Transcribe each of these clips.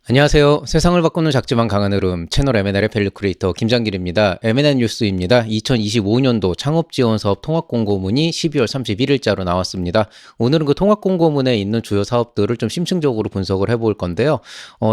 안녕하세요. 세상을 바꾸는 작지만 강한 흐름 채널 M&L의 밸류 크리에이터 김장길입니다. M&L 뉴스입니다. 2025년도 창업지원사업 통합공고문이 12월 31일자로 나왔습니다. 오늘은 그 통합공고문에 있는 주요 사업들을 좀 심층적으로 분석을 해볼 건데요.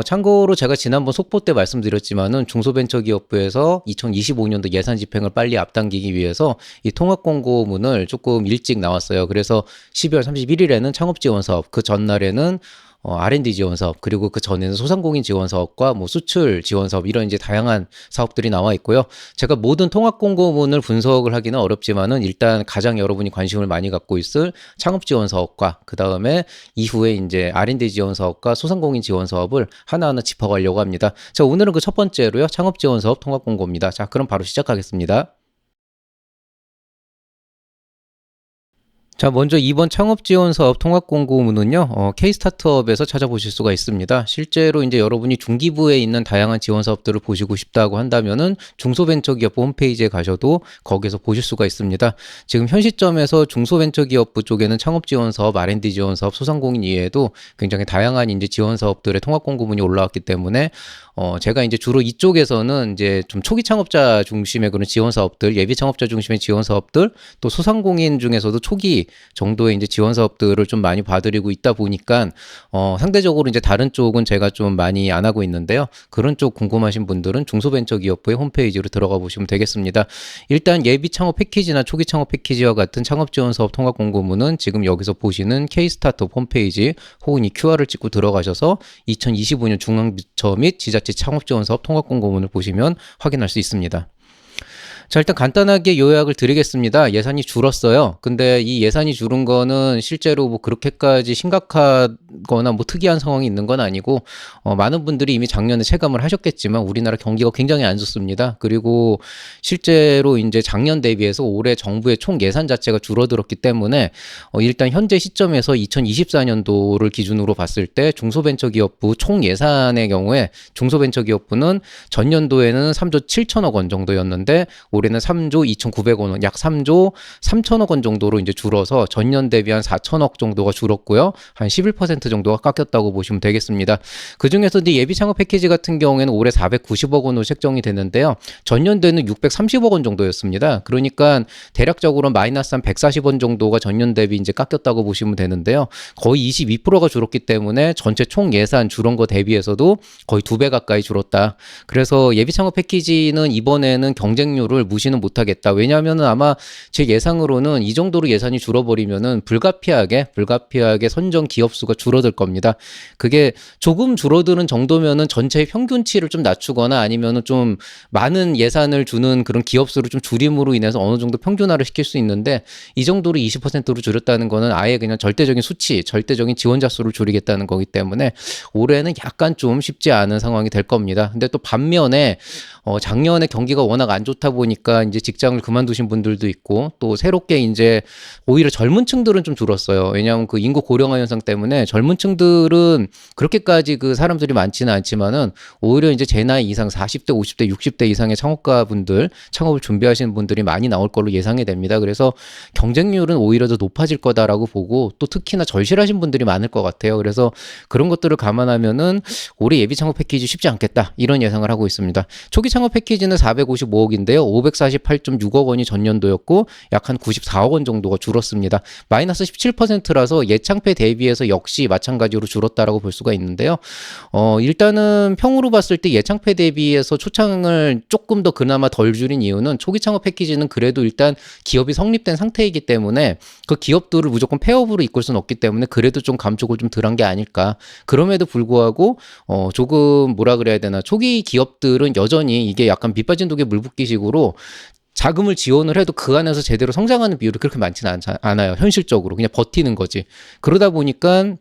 참고로 제가 지난번 속보 때 말씀드렸지만은 중소벤처기업부에서 2025년도 예산 집행을 빨리 앞당기기 위해서 이 통합공고문을 조금 일찍 나왔어요. 그래서 12월 31일에는 창업지원사업, 그 전날에는 R&D 지원 사업, 그리고 그 전에는 소상공인 지원 사업과 뭐 수출 지원 사업, 이런 이제 다양한 사업들이 나와 있고요. 제가 모든 통합 공고문을 분석을 하기는 어렵지만은 일단 가장 여러분이 관심을 많이 갖고 있을 창업 지원 사업과 그 다음에 이후에 이제 R&D 지원 사업과 소상공인 지원 사업을 하나하나 짚어가려고 합니다. 자, 오늘은 그 첫 번째로요. 창업 지원 사업 통합 공고입니다. 자, 그럼 바로 시작하겠습니다. 자, 먼저 이번 창업지원사업 통합공고문은요, K-스타트업에서 찾아보실 수가 있습니다. 실제로 이제 여러분이 중기부에 있는 다양한 지원 사업들을 보시고 싶다고 한다면은 중소벤처기업부 홈페이지에 가셔도 거기서 보실 수가 있습니다. 지금 현 시점에서 중소벤처기업부 쪽에는 창업지원사업, R&D 지원사업, 소상공인 이외에도 굉장히 다양한 이제 지원사업들의 통합공고문이 올라왔기 때문에 제가 이제 주로 이쪽에서는 이제 좀 초기 창업자 중심의 그런 지원 사업들, 예비 창업자 중심의 지원 사업들, 또 소상공인 중에서도 초기 정도의 이제 지원 사업들을 좀 많이 봐드리고 있다 보니까 상대적으로 이제 다른 쪽은 제가 좀 많이 안 하고 있는데요. 그런 쪽 궁금하신 분들은 중소벤처기업부의 홈페이지로 들어가 보시면 되겠습니다. 일단 예비 창업 패키지나 초기 창업 패키지와 같은 창업 지원 사업 통합 공고문은 지금 여기서 보시는 K-스타트업 홈페이지 혹은 이 QR을 찍고 들어가셔서 2025년 중앙부처 및 지자체 창업 지원 사업 통합 공고문을 보시면 확인할 수 있습니다. 자, 일단 간단하게 요약을 드리겠습니다. 예산이 줄었어요. 근데 이 예산이 줄은 거는 실제로 뭐 그렇게까지 심각하거나 뭐 특이한 상황이 있는 건 아니고, 많은 분들이 이미 작년에 체감을 하셨겠지만 우리나라 경기가 굉장히 안 좋습니다. 그리고 실제로 이제 작년 대비해서 올해 정부의 총 예산 자체가 줄어들었기 때문에 일단 현재 시점에서 2024년도를 기준으로 봤을 때 중소벤처기업부 총 예산의 경우에 중소벤처기업부는 전년도에는 3조 7천억 원 정도였는데 올해는 3조 2,900억 원, 약 3조 3천억 원 정도로 이제 줄어서 전년 대비 한 4천억 정도가 줄었고요. 한 11% 정도가 깎였다고 보시면 되겠습니다. 그중에서 이제 예비 창업 패키지 같은 경우에는 올해 490억 원으로 책정이 됐는데요. 전년도에는 630억 원 정도였습니다. 그러니까 대략적으로 마이너스 한 140원 정도가 전년 대비 이제 깎였다고 보시면 되는데요. 거의 22%가 줄었기 때문에 전체 총 예산 줄은 거 대비해서도 거의 2배 가까이 줄었다. 그래서 예비 창업 패키지는 이번에는 경쟁률을 무시는 못하겠다. 왜냐하면 아마 제 예상으로는 이 정도로 예산이 줄어버리면은 불가피하게 선정 기업 수가 줄어들 겁니다. 그게 조금 줄어드는 정도면은 전체의 평균치를 좀 낮추거나 아니면은 좀 많은 예산을 주는 그런 기업 수를 좀 줄임으로 인해서 어느 정도 평균화를 시킬 수 있는데 이 정도로 20%로 줄였다는 거는 아예 그냥 절대적인 수치, 절대적인 지원자 수를 줄이겠다는 거기 때문에 올해는 약간 좀 쉽지 않은 상황이 될 겁니다. 근데 또 반면에 작년에 경기가 워낙 안 좋다 보니까 이제 직장을 그만두신 분들도 있고 또 새롭게 이제 오히려 젊은 층들은 좀 줄었어요. 왜냐하면 그 인구 고령화 현상 때문에 젊은 층들은 그렇게까지 그 사람들이 많지는 않지만은 오히려 이제 제 나이 이상 40대, 50대, 60대 이상의 창업가 분들, 창업을 준비하시는 분들이 많이 나올 걸로 예상이 됩니다. 그래서 경쟁률은 오히려 더 높아질 거다라고 보고 또 특히나 절실하신 분들이 많을 것 같아요. 그래서 그런 것들을 감안하면은 올해 예비 창업 패키지 쉽지 않겠다 이런 예상을 하고 있습니다. 초기 창업 패키지는 455억인데요. 548.6억 원이 전년도였고 약 한 94억 원 정도가 줄었습니다. 마이너스 17%라서 예창패 대비해서 역시 마찬가지로 줄었다라고 볼 수가 있는데요. 일단은 평으로 봤을 때 예창패 대비해서 초창을 조금 더 그나마 덜 줄인 이유는 초기 창업 패키지는 그래도 일단 기업이 성립된 상태이기 때문에 그 기업들을 무조건 폐업으로 이끌 수는 없기 때문에 그래도 좀 감축을 좀 덜한 게 아닐까. 그럼에도 불구하고 조금 뭐라 그래야 되나, 초기 기업들은 여전히 이게 약간 밑 빠진 독에 물 붓기식으로 자금을 지원을 해도 그 안에서 제대로 성장하는 비율이 그렇게 많지는 않아요. 현실적으로 그냥 버티는 거지. 그러다 보니까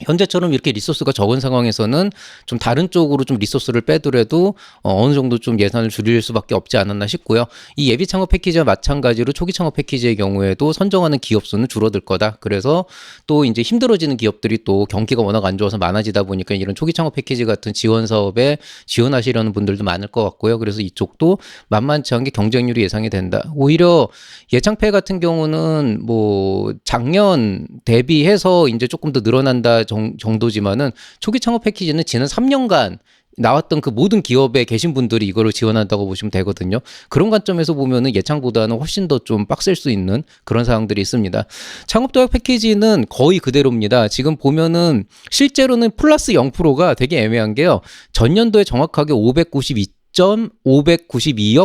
현재처럼 이렇게 리소스가 적은 상황에서는 좀 다른 쪽으로 좀 리소스를 빼더라도 어느 정도 좀 예산을 줄일 수밖에 없지 않았나 싶고요. 이 예비 창업 패키지와 마찬가지로 초기 창업 패키지의 경우에도 선정하는 기업 수는 줄어들 거다. 그래서 또 이제 힘들어지는 기업들이 또 경기가 워낙 안 좋아서 많아지다 보니까 이런 초기 창업 패키지 같은 지원 사업에 지원하시려는 분들도 많을 것 같고요. 그래서 이쪽도 만만치 않게 경쟁률이 예상이 된다. 오히려 예창패 같은 경우는 뭐 작년 대비해서 이제 조금 더 늘어난다 정도지만은 초기 창업 패키지는 지난 3년간 나왔던 그 모든 기업에 계신 분들이 이거를 지원한다고 보시면 되거든요. 그런 관점에서 보면은 예창보다는 훨씬 더 좀 빡셀 수 있는 그런 사항들이 있습니다. 창업도약 패키지는 거의 그대로입니다. 지금 보면은 실제로는 플러스 0%가 되게 애매한 게요. 전년도에 정확하게 592억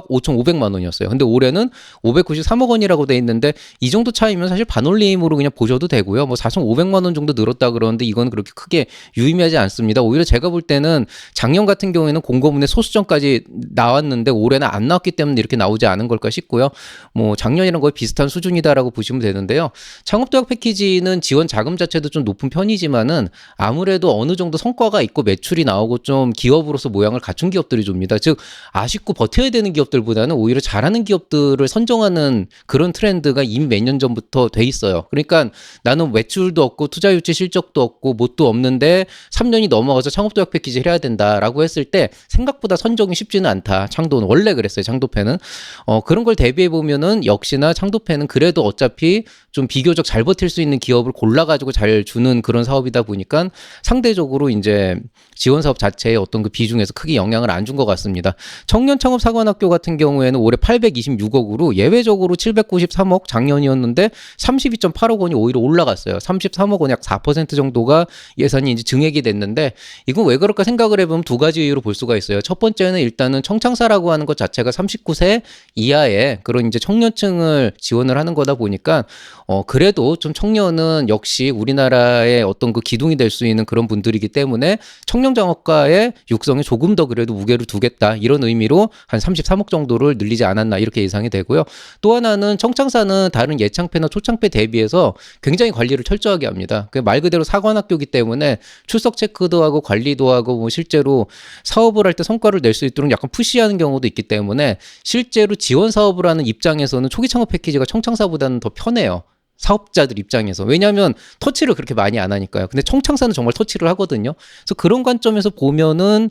5,500만 원이었어요. 근데 올해는 593억 원이라고 돼 있는데 이 정도 차이면 사실 반올림으로 그냥 보셔도 되고요. 뭐 4,500만 원 정도 늘었다 그러는데 이건 그렇게 크게 유의미하지 않습니다. 오히려 제가 볼 때는 작년 같은 경우에는 공고문에 소수점까지 나왔는데 올해는 안 나왔기 때문에 이렇게 나오지 않은 걸까 싶고요. 뭐 작년이랑 거의 비슷한 수준이다라고 보시면 되는데요. 창업도약 패키지는 지원 자금 자체도 좀 높은 편이지만은 아무래도 어느 정도 성과가 있고 매출이 나오고 좀 기업으로서 모양을 갖춘 기업들이 줍니다. 즉 아쉽고 버텨야 되는 기업들보다는 오히려 잘하는 기업들을 선정하는 그런 트렌드가 이미 몇 년 전부터 돼 있어요. 그러니까 나는 매출도 없고 투자 유치 실적도 없고 뭣도 없는데 3년이 넘어가서 창업도약 패키지 해야 된다라고 했을 때 생각보다 선정이 쉽지는 않다. 창도는 원래 그랬어요. 창도패는 그런 걸 대비해 보면은 역시나 창도패는 그래도 어차피 좀 비교적 잘 버틸 수 있는 기업을 골라가지고 잘 주는 그런 사업이다 보니까 상대적으로 이제 지원 사업 자체의 어떤 그 비중에서 크게 영향을 안 준 것 같습니다. 청년창업사관학교 같은 경우에는 올해 826억으로 예외적으로 793억 작년이었는데 32.8억 원이 오히려 올라갔어요. 33억 원 약 4% 정도가 예산이 이제 증액이 됐는데 이건 왜 그럴까 생각을 해보면 두 가지 이유로 볼 수가 있어요. 첫 번째는 일단은 청창사라고 하는 것 자체가 39세 이하의 그런 이제 청년층을 지원을 하는 거다 보니까 그래도 좀 청년은 역시 우리나라의 어떤 그 기둥이 될 수 있는 그런 분들이기 때문에 청년창업가의 육성에 조금 더 그래도 무게를 두겠다 이런 의미로 한 33억 정도를 늘리지 않았나 이렇게 예상이 되고요. 또 하나는 청창사는 다른 예창패나 초창패 대비해서 굉장히 관리를 철저하게 합니다. 말 그대로 사관학교이기 때문에 출석 체크도 하고 관리도 하고 뭐 실제로 사업을 할 때 성과를 낼 수 있도록 약간 푸시하는 경우도 있기 때문에 실제로 지원 사업을 하는 입장에서는 초기 창업 패키지가 청창사보다는 더 편해요. 사업자들 입장에서. 왜냐하면 터치를 그렇게 많이 안 하니까요. 근데 청창사는 정말 터치를 하거든요. 그래서 그런 관점에서 보면은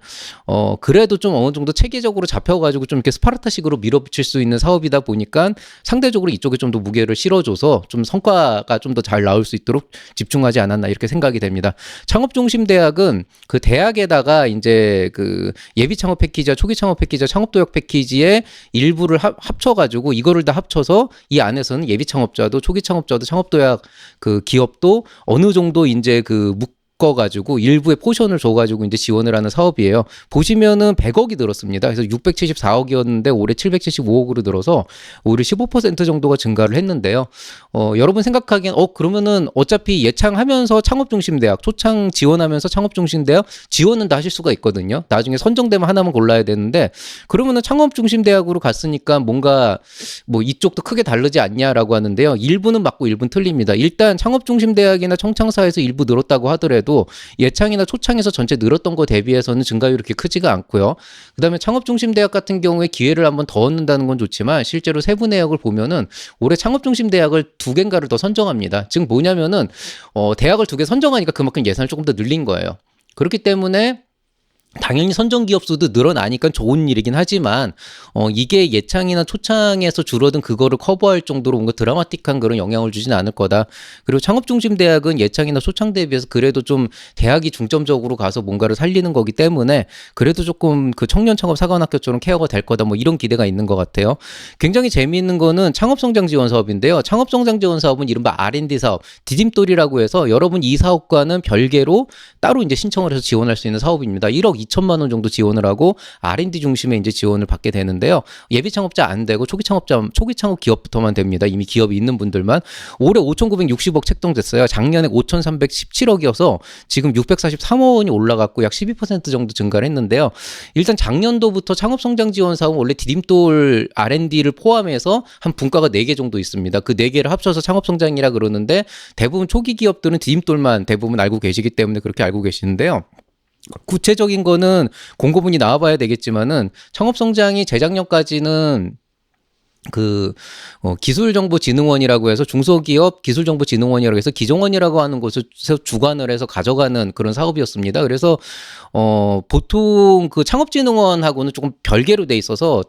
그래도 좀 어느 정도 체계적으로 잡혀가지고 좀 이렇게 스파르타식으로 밀어붙일 수 있는 사업이다 보니까 상대적으로 이쪽에 좀 더 무게를 실어줘서 좀 성과가 좀 더 잘 나올 수 있도록 집중하지 않았나 이렇게 생각이 됩니다. 창업중심대학은 그 대학에다가 이제 그 예비 창업 패키지와 초기 창업 패키지와 창업도약 패키지의 일부를 합쳐가지고 이거를 다 합쳐서 이 안에서는 예비 창업자도 초기 창업자도 창업도약 그 기업도 어느 정도 이제 그 묶어가지고 일부의 포션을 줘가지고 이제 지원을 하는 사업이에요. 보시면은 100억이 늘었습니다. 그래서 674억이었는데 올해 775억으로 늘어서 오히려 15% 정도가 증가를 했는데요. 여러분 생각하기엔 그러면은 어차피 예창하면서 창업중심대학 초창 지원하면서 창업중심대학 지원은 다 하실 수가 있거든요. 나중에 선정되면 하나만 골라야 되는데 그러면은 창업중심대학으로 갔으니까 뭔가 뭐 이쪽도 크게 다르지 않냐라고 하는데요. 일부는 맞고 일부는 틀립니다. 일단 창업중심대학이나 청창사에서 일부 늘었다고 하더라도 예창이나 초창에서 전체 늘었던 거 대비해서는 증가율이 그렇게 크지가 않고요. 그다음에 창업중심대학 같은 경우에 기회를 한번 더 얻는다는 건 좋지만 실제로 세부 내역을 보면은 올해 창업중심대학을 2개인가를 더 선정합니다. 즉 뭐냐면은 대학을 2개 선정하니까 그만큼 예산을 조금 더 늘린 거예요. 그렇기 때문에 당연히 선정 기업 수도 늘어나니까 좋은 일이긴 하지만 이게 예창이나 초창에서 줄어든 그거를 커버할 정도로 뭔가 드라마틱한 그런 영향을 주지는 않을 거다. 그리고 창업중심대학은 예창이나 초창 대비해서 그래도 좀 대학이 중점적으로 가서 뭔가를 살리는 거기 때문에 그래도 조금 그 청년창업사관학교처럼 케어가 될 거다 뭐 이런 기대가 있는 것 같아요. 굉장히 재미있는 거는 창업성장지원 사업인데요. 창업성장지원 사업은 이른바 R&D 사업, 디딤돌이라고 해서 여러분 이 사업과는 별개로 따로 이제 신청을 해서 지원할 수 있는 사업입니다. 1억 2천만 원 정도 지원을 하고 R&D 중심의 이제 지원을 받게 되는데요. 예비 창업자 안 되고 초기 창업 기업부터만 됩니다. 이미 기업이 있는 분들만. 올해 5,960억 책정됐어요. 작년에 5,317억이어서 지금 643억 원이 올라갔고 약 12% 정도 증가를 했는데요. 일단 작년도부터 창업성장 지원 사업은 원래 디딤돌 R&D를 포함해서 한 분과가 4개 정도 있습니다. 그 4개를 합쳐서 창업성장이라 그러는데 대부분 초기 기업들은 디딤돌만 대부분 알고 계시기 때문에 그렇게 알고 계시는데요. 구체적인 거는 공고문이 나와봐야 되겠지만은 창업성장이 재작년까지는 기술정보진흥원이라고 해서 중소기업 기술정보진흥원이라고 해서 기종원이라고 하는 곳에서 주관을 해서 가져가는 그런 사업이었습니다. 그래서 보통 그 창업진흥원하고는 조금 별개로 돼 있어서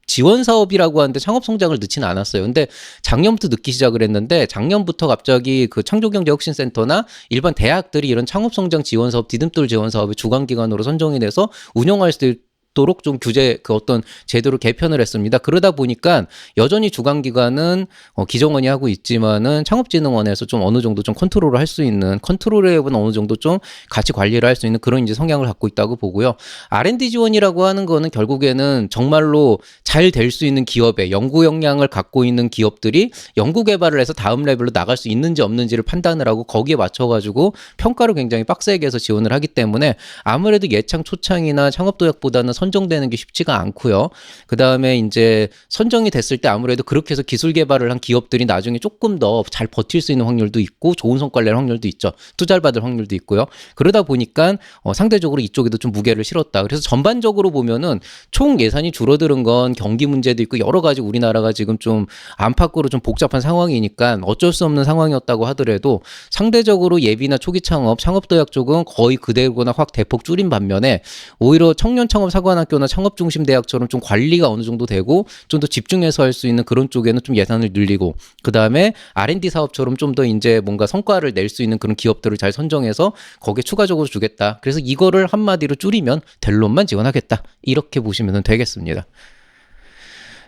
지원 사업이라고 하는데 창업 성장을 넣지는 않았어요. 근데 작년부터 넣기 시작을 했는데 작년부터 갑자기 그 창조경제혁신센터나 일반 대학들이 이런 창업 성장 지원 사업, 디딤돌 지원 사업의 주관 기관으로 선정이 돼서 운영할 수 있도록 좀 규제 그 어떤 제도를 개편을 했습니다. 그러다 보니까 여전히 주관 기관은 기정원이 하고 있지만은 창업진흥원에서 좀 어느 정도 좀 컨트롤을 할 수 있는 컨트롤에는 어느 정도 좀 같이 관리를 할 수 있는 그런 이제 성향을 갖고 있다고 보고요. R&D 지원이라고 하는 거는 결국에는 정말로 잘 될 수 있는 기업에 연구 역량을 갖고 있는 기업들이 연구 개발을 해서 다음 레벨로 나갈 수 있는지 없는지를 판단을 하고 거기에 맞춰가지고 평가를 굉장히 빡세게 해서 지원을 하기 때문에 아무래도 예창 초창이나 창업도약보다는 선정되는 게 쉽지가 않고요. 그 다음에 이제 선정이 됐을 때 아무래도 그렇게 해서 기술 개발을 한 기업들이 나중에 조금 더 잘 버틸 수 있는 확률도 있고 좋은 성과를 낼 확률도 있죠. 투자를 받을 확률도 있고요. 그러다 보니까 상대적으로 이쪽에도 좀 무게를 실었다. 그래서 전반적으로 보면은 총 예산이 줄어드는 건 경기 문제도 있고 여러 가지 우리나라가 지금 좀 안팎으로 좀 복잡한 상황이니까 어쩔 수 없는 상황이었다고 하더라도 상대적으로 예비나 초기 창업, 창업도약 쪽은 거의 그대로나 확 대폭 줄인 반면에 오히려 청년 창업 사관학교나 창업 중심 대학처럼 좀 관리가 어느 정도 되고 좀 더 집중해서 할 수 있는 그런 쪽에는 좀 예산을 늘리고 그 다음에 R&D 사업처럼 좀 더 이제 뭔가 성과를 낼 수 있는 그런 기업들을 잘 선정해서 거기에 추가적으로 주겠다. 그래서 이거를 한마디로 줄이면 델론만 지원하겠다. 이렇게 보시면 되겠습니다.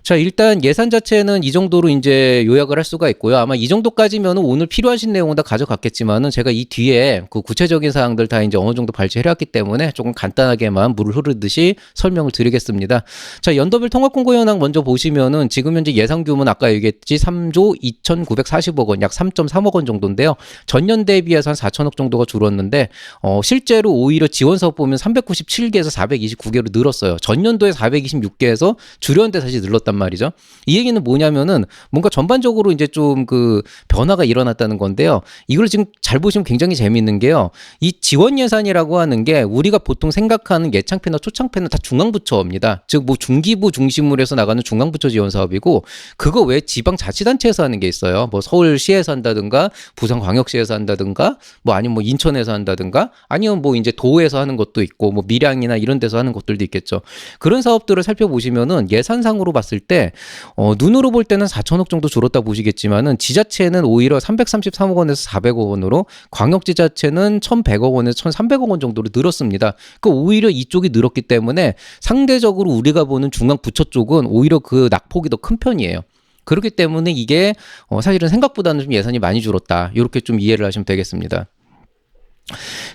자, 일단 예산 자체는 이 정도로 이제 요약을 할 수가 있고요. 아마 이 정도까지면 오늘 필요하신 내용은 다 가져갔겠지만은 제가 이 뒤에 그 구체적인 사항들 다 이제 어느 정도 발췌해왔기 때문에 조금 간단하게만 물을 흐르듯이 설명을 드리겠습니다. 자, 연도별 통합공고 현황 먼저 보시면은 지금 현재 예상 규모는 아까 얘기했지 3조 2,940억 원, 약 3.3억 원 정도인데요. 전년 대비해서 한 4천억 정도가 줄었는데 실제로 오히려 지원 사업 보면 397개에서 429개로 늘었어요. 전년도에 426개에서 줄였는데 다시 늘었단 말이죠. 이 얘기는 뭐냐면은 뭔가 전반적으로 이제 좀 그 변화가 일어났다는 건데요. 이걸 지금 잘 보시면 굉장히 재미있는 게요. 이 지원 예산이라고 하는 게 우리가 보통 생각하는 예창패나 초창패는 다 중앙부처입니다. 즉 뭐 중기부 중심으로 해서 나가는 중앙부처 지원 사업이고 그거 외에 지방자치단체에서 하는 게 있어요. 뭐 서울시에서 한다든가 부산광역시에서 한다든가 뭐 아니면 뭐 인천에서 한다든가 아니면 뭐 이제 도에서 하는 것도 있고 뭐 밀양이나 이런 데서 하는 것들도 있겠죠. 그런 사업들을 살펴보시면은 예산상으로 봤을 때 눈으로 볼 때는 4천억 정도 줄었다 보시겠지만은 지자체는 오히려 333억 원에서 400억 원으로 광역지자체는 1,100억 원에서 1,300억 원 정도로 늘었습니다. 그 오히려 이쪽이 늘었기 때문에 상대적으로 우리가 보는 중앙부처 쪽은 오히려 그 낙폭이 더 큰 편이에요. 그렇기 때문에 이게 사실은 생각보다는 좀 예산이 많이 줄었다. 이렇게 좀 이해를 하시면 되겠습니다.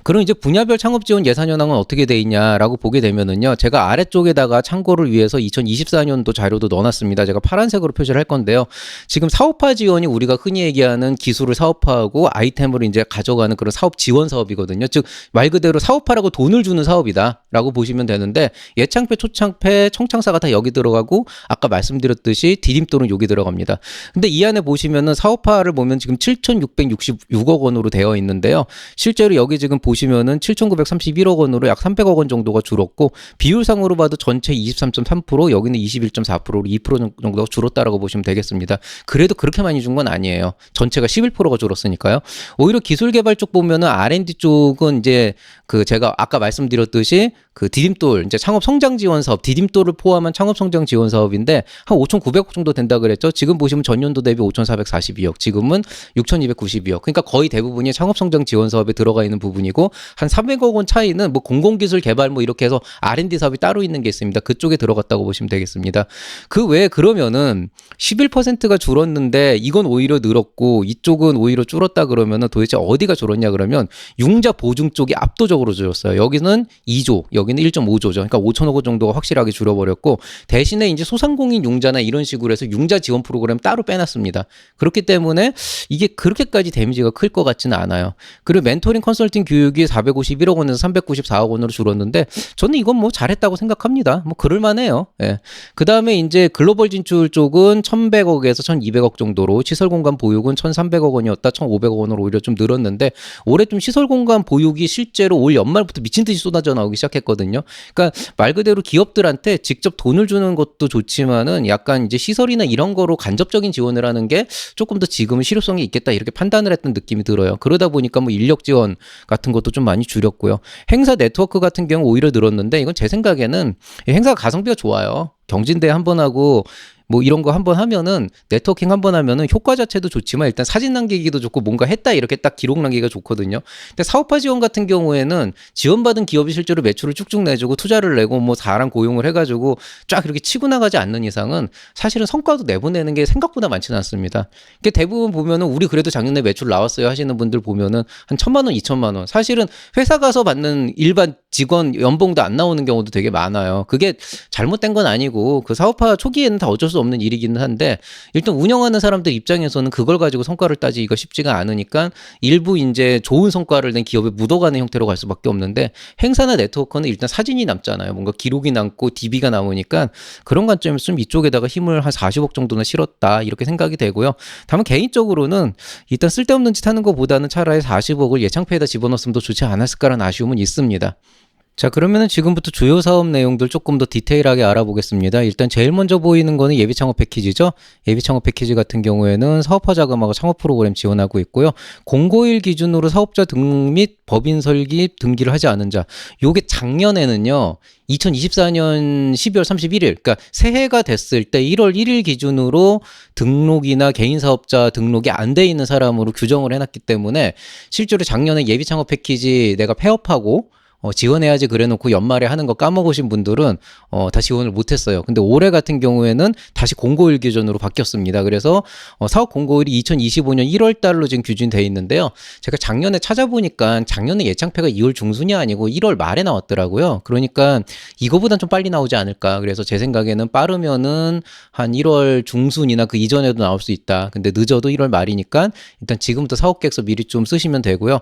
그럼 이제 분야별 창업 지원 예산 현황은 어떻게 돼 있냐라고 보게 되면은요. 제가 아래쪽에다가 참고를 위해서 2024년도 자료도 넣어놨습니다. 제가 파란색으로 표시를 할 건데요. 지금 사업화 지원이 우리가 흔히 얘기하는 기술을 사업화하고 아이템을 이제 가져가는 그런 사업 지원 사업이거든요. 즉 말 그대로 사업하라고 돈을 주는 사업이다라고 보시면 되는데 예창패, 초창패, 청창사가 다 여기 들어가고 아까 말씀드렸듯이 디딤돌은 여기 들어갑니다. 근데 이 안에 보시면은 사업화를 보면 지금 7,666억 원으로 되어 있는데요. 실제로 여기 지금 보시면은 7,931억 원으로 약 300억 원 정도가 줄었고 비율상으로 봐도 전체 23.3% 여기는 21.4%로 2% 정도가 줄었다라고 보시면 되겠습니다. 그래도 그렇게 많이 준 건 아니에요. 전체가 11%가 줄었으니까요. 오히려 기술 개발 쪽 보면은 R&D 쪽은 이제 그 제가 아까 말씀드렸듯이 그 디딤돌 이제 창업 성장 지원 사업 디딤돌을 포함한 창업 성장 지원 사업인데 한 5,900억 정도 된다 그랬죠. 지금 보시면 전년도 대비 5,442억, 지금은 6,292억. 그러니까 거의 대부분이 창업 성장 지원 사업에 들어가 있는 부분이고 한 300억 원 차이는 뭐 공공기술 개발 뭐 이렇게 해서 R&D 사업이 따로 있는 게 있습니다. 그쪽에 들어갔다고 보시면 되겠습니다. 그 외에 그러면은 11%가 줄었는데 이건 오히려 늘었고 이쪽은 오히려 줄었다 그러면은 도대체 어디가 줄었냐 그러면 융자 보증 쪽이 압도적으로 줄었어요. 여기는 2조, 여기는 1.5조죠. 그러니까 5천억 원 정도가 확실하게 줄어버렸고 대신에 이제 소상공인 융자나 이런 식으로 해서 융자 지원 프로그램 따로 빼놨습니다. 그렇기 때문에 이게 그렇게까지 데미지가 클 것 같지는 않아요. 그리고 멘토링 컨설팅 교육이 451억 원에서 394억 원으로 줄었는데 저는 이건 뭐 잘했다고 생각합니다. 뭐 그럴만해요. 예. 그 다음에 이제 글로벌 진출 쪽은 1,100억에서 1,200억 정도로 시설 공간 보육은 1,300억 원이었다 1,500억 원으로 오히려 좀 늘었는데 올해 좀 시설 공간 보육이 실제로 올 연말부터 미친 듯이 쏟아져 나오기 시작했거든요. 그러니까 말 그대로 기업들한테 직접 돈을 주는 것도 좋지만은 약간 이제 시설이나 이런 거로 간접적인 지원을 하는 게 조금 더 지금은 실효성이 있겠다 이렇게 판단을 했던 느낌이 들어요. 그러다 보니까 뭐 인력 지원 같은 것도 좀 많이 줄였고요. 행사 네트워크 같은 경우 오히려 늘었는데 이건 제 생각에는 행사가 가성비가 좋아요. 경진대 한 번 하고 뭐 이런 거 한 번 하면은 네트워킹 한 번 하면은 효과 자체도 좋지만 일단 사진 남기기도 좋고 뭔가 했다 이렇게 딱 기록 남기기가 좋거든요. 근데 사업화 지원 같은 경우에는 지원받은 기업이 실제로 매출을 쭉쭉 내주고 투자를 내고 뭐 사람 고용을 해가지고 쫙 이렇게 치고 나가지 않는 이상은 사실은 성과도 내보내는 게 생각보다 많지는 않습니다. 그러니까 대부분 보면은 우리 그래도 작년에 매출 나왔어요 하시는 분들 보면은 한 1,000만 원, 2,000만 원. 사실은 회사 가서 받는 일반 직원 연봉도 안 나오는 경우도 되게 많아요. 그게 잘못된 건 아니고 그 사업화 초기에는 다 어쩔 수 없는 일이기는 한데 일단 운영하는 사람들 입장에서는 그걸 가지고 성과를 따지기가 쉽지가 않으니까 일부 이제 좋은 성과를 낸 기업에 묻어가는 형태로 갈 수밖에 없는데 행사나 네트워크는 일단 사진이 남잖아요. 뭔가 기록이 남고 DB가 남으니까 그런 관점에서 좀 이쪽에다가 힘을 한 40억 정도는 실었다 이렇게 생각이 되고요. 다만 개인적으로는 일단 쓸데없는 짓 하는 것보다는 차라리 40억을 예창패에다 집어넣었으면 더 좋지 않았을까라는 아쉬움은 있습니다. 자, 그러면은 지금부터 주요 사업 내용들 조금 더 디테일하게 알아보겠습니다. 일단 제일 먼저 보이는 거는 예비 창업 패키지죠. 예비 창업 패키지 같은 경우에는 사업화 자금하고 창업 프로그램 지원하고 있고요. 공고일 기준으로 사업자 등록 및 법인 설립 등기를 하지 않은 자. 요게 작년에는요. 2024년 12월 31일, 그러니까 새해가 됐을 때 1월 1일 기준으로 등록이나 개인 사업자 등록이 안 돼 있는 사람으로 규정을 해놨기 때문에 실제로 작년에 예비 창업 패키지 내가 폐업하고 지원해야지 그래놓고 연말에 하는 거 까먹으신 분들은 다 지원을 못했어요. 근데 올해 같은 경우에는 다시 공고일 기준으로 바뀌었습니다. 그래서 사업 공고일이 2025년 1월 달로 지금 규정돼 있는데요. 제가 작년에 찾아보니까 작년에 예창패가 2월 중순이 아니고 1월 말에 나왔더라고요. 그러니까 이거보단 좀 빨리 나오지 않을까. 그래서 제 생각에는 빠르면은 한 1월 중순이나 그 이전에도 나올 수 있다. 근데 늦어도 1월 말이니까 일단 지금부터 사업계획서 미리 좀 쓰시면 되고요.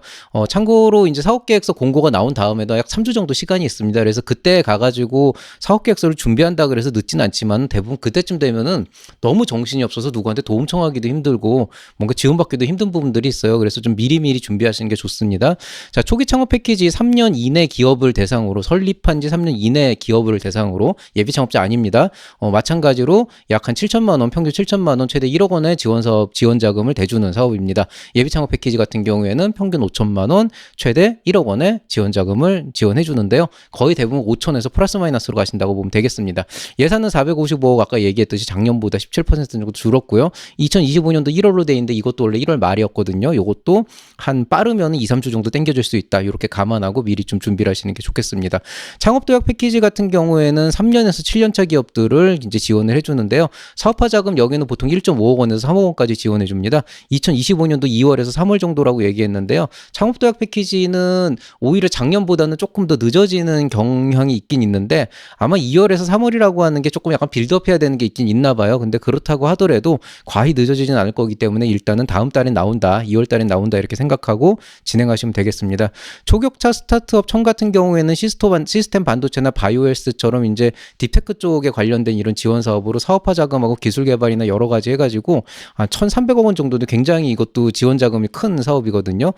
참고로 이제 사업계획서 공고가 나온 다음에 약 3주 정도 시간이 있습니다. 그래서 그때 가가지고 사업계획서를 준비한다 그래서 늦진 않지만 대부분 그때쯤 되면은 너무 정신이 없어서 누구한테 도움 청하기도 힘들고 뭔가 지원받기도 힘든 부분들이 있어요. 그래서 좀 미리미리 준비하시는 게 좋습니다. 자, 초기 창업 패키지 3년 이내 기업을 대상으로 설립한 지 3년 이내 기업을 대상으로 예비 창업자 아닙니다. 마찬가지로 약 한 7천만 원, 평균 7천만 원, 최대 1억 원의 지원 사업 지원 자금을 대주는 사업입니다. 예비 창업 패키지 같은 경우에는 평균 5천만 원, 최대 1억 원의 지원 자금을 지원해 주는데요. 거의 대부분 5천에서 플러스 마이너스로 가신다고 보면 되겠습니다. 예산은 455억 아까 얘기했듯이 작년보다 17% 정도 줄었고요. 2025년도 1월로 돼 있는데 이것도 원래 1월 말이었거든요. 이것도 한 빠르면 2, 3주 정도 당겨줄 수 있다. 이렇게 감안하고 미리 좀 준비를 하시는 게 좋겠습니다. 창업도약 패키지 같은 경우에는 3년에서 7년차 기업들을 이제 지원을 해주는데요. 사업화 자금 여기는 보통 1.5억 원에서 3억 원까지 지원해 줍니다. 2025년도 2월에서 3월 정도라고 얘기했는데요. 창업도약 패키지는 오히려 작년보다는 조금 더 늦어지는 경향이 있긴 있는데 아마 2월에서 3월이라고 하는 게 조금 약간 빌드업해야 되는 게 있긴 있나 봐요. 근데 그렇다고 하더라도 과히 늦어지진 않을 거기 때문에 일단은 다음 달엔 나온다, 2월 달엔 나온다 이렇게 생각하고 진행하시면 되겠습니다. 초격차 스타트업 청 같은 경우에는 시스템 반도체나 바이오헬스처럼 이제 딥테크 쪽에 관련된 이런 지원 사업으로 사업화 자금하고 기술 개발이나 여러 가지 해가지고 한 1,300억 원 정도도 굉장히 이것도 지원 자금이 큰 사업이거든요.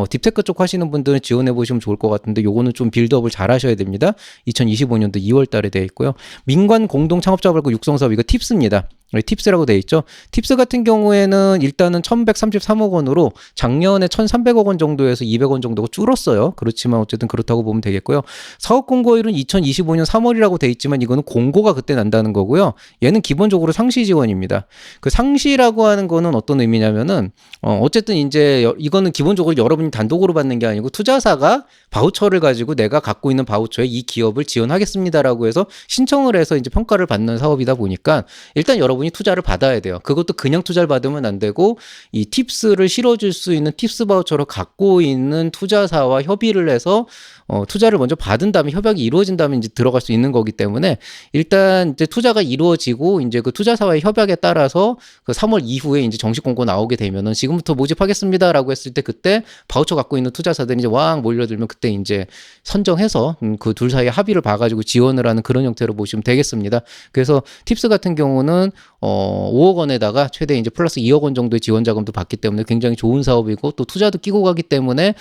딥테크 쪽 하시는 분들은 지원해 보시면 좋을 것 같은데 요거는 좀 빌드업을 잘 하셔야 됩니다. 2025년도 2월 달에 되어 있고요. 민관 공동 창업자 발굴 육성 사업 이거 팁스입니다. 팁스라고 되어 있죠. 팁스 같은 경우에는 일단은 1,133억 원으로 작년에 1,300억 원 정도에서 200원 정도가 줄었어요. 그렇지만 어쨌든 그렇다고 보면 되겠고요. 사업 공고일은 2025년 3월이라고 되어 있지만 이거는 공고가 그때 난다는 거고요. 얘는 기본적으로 상시 지원입니다. 그 상시라고 하는 거는 어떤 의미냐면은 어쨌든 이제 이거는 기본적으로 여러분이 단독으로 받는 게 아니고 투자사가 바우처를 가지고 내가 갖고 있는 바우처에 이 기업을 지원하겠습니다라고 해서 신청을 해서 이제 평가를 받는 사업이다 보니까 일단 여러분이 투자를 받아야 돼요. 그것도 그냥 투자를 받으면 안 되고 이 팁스를 실어줄 수 있는 팁스 바우처를 갖고 있는 투자사와 협의를 해서 투자를 먼저 받은 다음에 협약이 이루어진 다음에 이제 들어갈 수 있는 거기 때문에 일단 이제 투자가 이루어지고 이제 그 투자사와의 협약에 따라서 그 3월 이후에 이제 정식 공고 나오게 되면은 지금부터 모집하겠습니다라고 했을 때 그때 바우처 갖고 있는 투자사들이 이제 왕 몰려들면 그때 이제 선정해서 그 둘 사이에 합의를 봐가지고 지원을 하는 그런 형태로 보시면 되겠습니다. 그래서 팁스 같은 경우는 5억 원에다가 최대 이제 플러스 2억 원 정도의 지원 자금도 받기 때문에 굉장히 좋은 사업이고 또 투자도 끼고 가기 때문에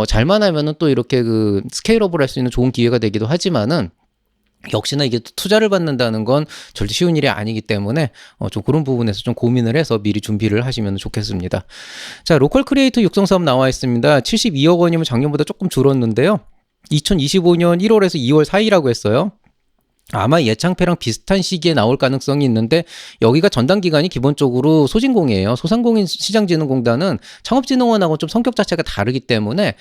잘만 하면은 또 이렇게 그 스케일업을 할 수 있는 좋은 기회가 되기도 하지만은 역시나 이게 또 투자를 받는다는 건 절대 쉬운 일이 아니기 때문에 좀 그런 부분에서 좀 고민을 해서 미리 준비를 하시면 좋겠습니다. 자, 로컬 크리에이터 육성 사업 나와 있습니다. 72억 원이면 작년보다 조금 줄었는데요. 2025년 1월에서 2월 사이라고 했어요. 아마 예창패랑 비슷한 시기에 나올 가능성이 있는데 여기가 전담 기관이 기본적으로 소진공이에요. 소상공인 시장진흥공단은 창업진흥원하고 좀 성격 자체가 다르기 때문에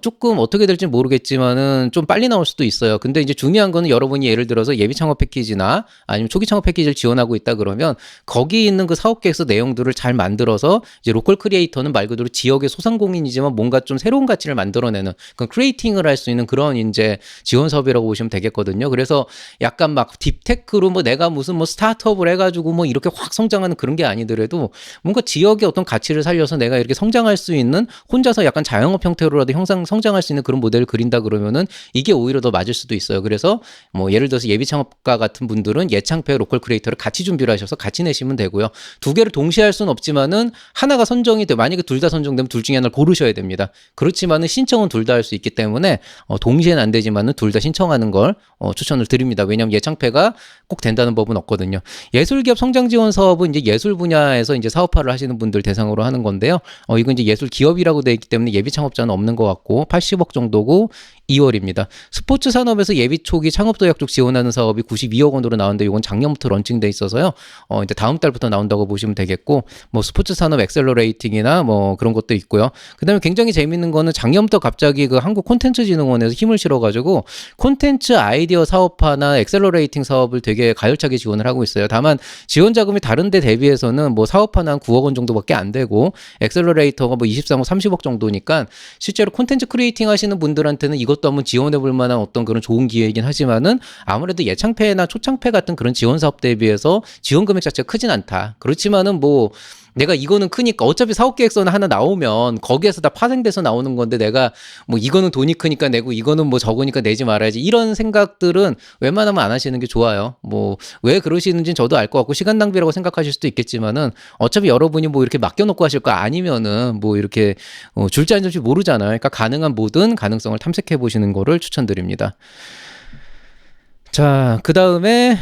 조금 어떻게 될지 모르겠지만은 좀 빨리 나올 수도 있어요. 근데 이제 중요한 거는 여러분이 예를 들어서 예비 창업 패키지나 아니면 초기 창업 패키지를 지원하고 있다 그러면 거기 있는 그 사업 계획서 내용들을 잘 만들어서 이제 로컬 크리에이터는 말 그대로 지역의 소상공인이지만 뭔가 좀 새로운 가치를 만들어내는 그 크리에이팅을 할 수 있는 그런 이제 지원 사업이라고 보시면 되겠거든요. 그래서 약간 막 딥테크로 뭐 내가 무슨 뭐 스타트업을 해가지고 뭐 이렇게 확 성장하는 그런 게 아니더라도 뭔가 지역의 어떤 가치를 살려서 내가 이렇게 성장할 수 있는 혼자서 약간 자영업 형태로라도 성장할 수 있는 그런 모델을 그린다 그러면은 이게 오히려 더 맞을 수도 있어요. 그래서 뭐 예를 들어서 예비 창업가 같은 분들은 예창패 로컬 크리에이터를 같이 준비를 하셔서 같이 내시면 되고요. 두 개를 동시에 할 수는 없지만은 하나가 선정이 돼 만약에 둘 다 선정되면 둘 중에 하나를 고르셔야 됩니다. 그렇지만은 신청은 둘 다 할 수 있기 때문에 동시에는 안 되지만은 둘 다 신청하는 걸 추천을 드립니다. 왜냐하면 예창패가 꼭 된다는 법은 없거든요. 예술기업 성장 지원 사업은 이제 예술 분야에서 이제 사업화를 하시는 분들 대상으로 하는 건데요. 이건 이제 예술 기업이라고 되어 있기 때문에 예비 창업자는 없는 것 같고 80억 정도고 2월입니다. 스포츠 산업에서 예비 초기 창업 도약 쪽 지원하는 사업이 92억 원으로 나오는데 이건 작년부터 런칭돼 있어서요. 이제 다음 달부터 나온다고 보시면 되겠고 뭐 스포츠 산업 엑셀러레이팅이나 뭐 그런 것도 있고요. 그다음에 굉장히 재밌는 거는 작년부터 갑자기 그 한국 콘텐츠진흥원에서 힘을 실어가지고 콘텐츠 아이디어 사업화나 엑셀러레이팅 사업을 되게 가열차게 지원을 하고 있어요. 다만 지원 자금이 다른 데 대비해서는 뭐 사업화는 한 9억 원 정도밖에 안 되고 엑셀러레이터가 뭐 23억 30억 정도니까 실제로 콘텐츠 크리에이팅 하시는 분들한테는 이것도 한번 지원해 볼 만한 어떤 그런 좋은 기회이긴 하지만은 아무래도 예창패나 초창패 같은 그런 지원 사업 대비해서 지원 금액 자체가 크진 않다. 그렇지만은 뭐 내가 이거는 크니까 어차피 사업계획서는 하나 나오면 거기에서 다 파생돼서 나오는 건데 내가 뭐 이거는 돈이 크니까 내고 이거는 뭐 적으니까 내지 말아야지 이런 생각들은 웬만하면 안 하시는 게 좋아요. 뭐 왜 그러시는지는 저도 알 것 같고 시간 낭비라고 생각하실 수도 있겠지만은 어차피 여러분이 뭐 이렇게 맡겨놓고 하실 거 아니면은 뭐 이렇게 줄지 안 줄지 모르잖아요. 그러니까 가능한 모든 가능성을 탐색해 보시는 거를 추천드립니다. 자, 그 다음에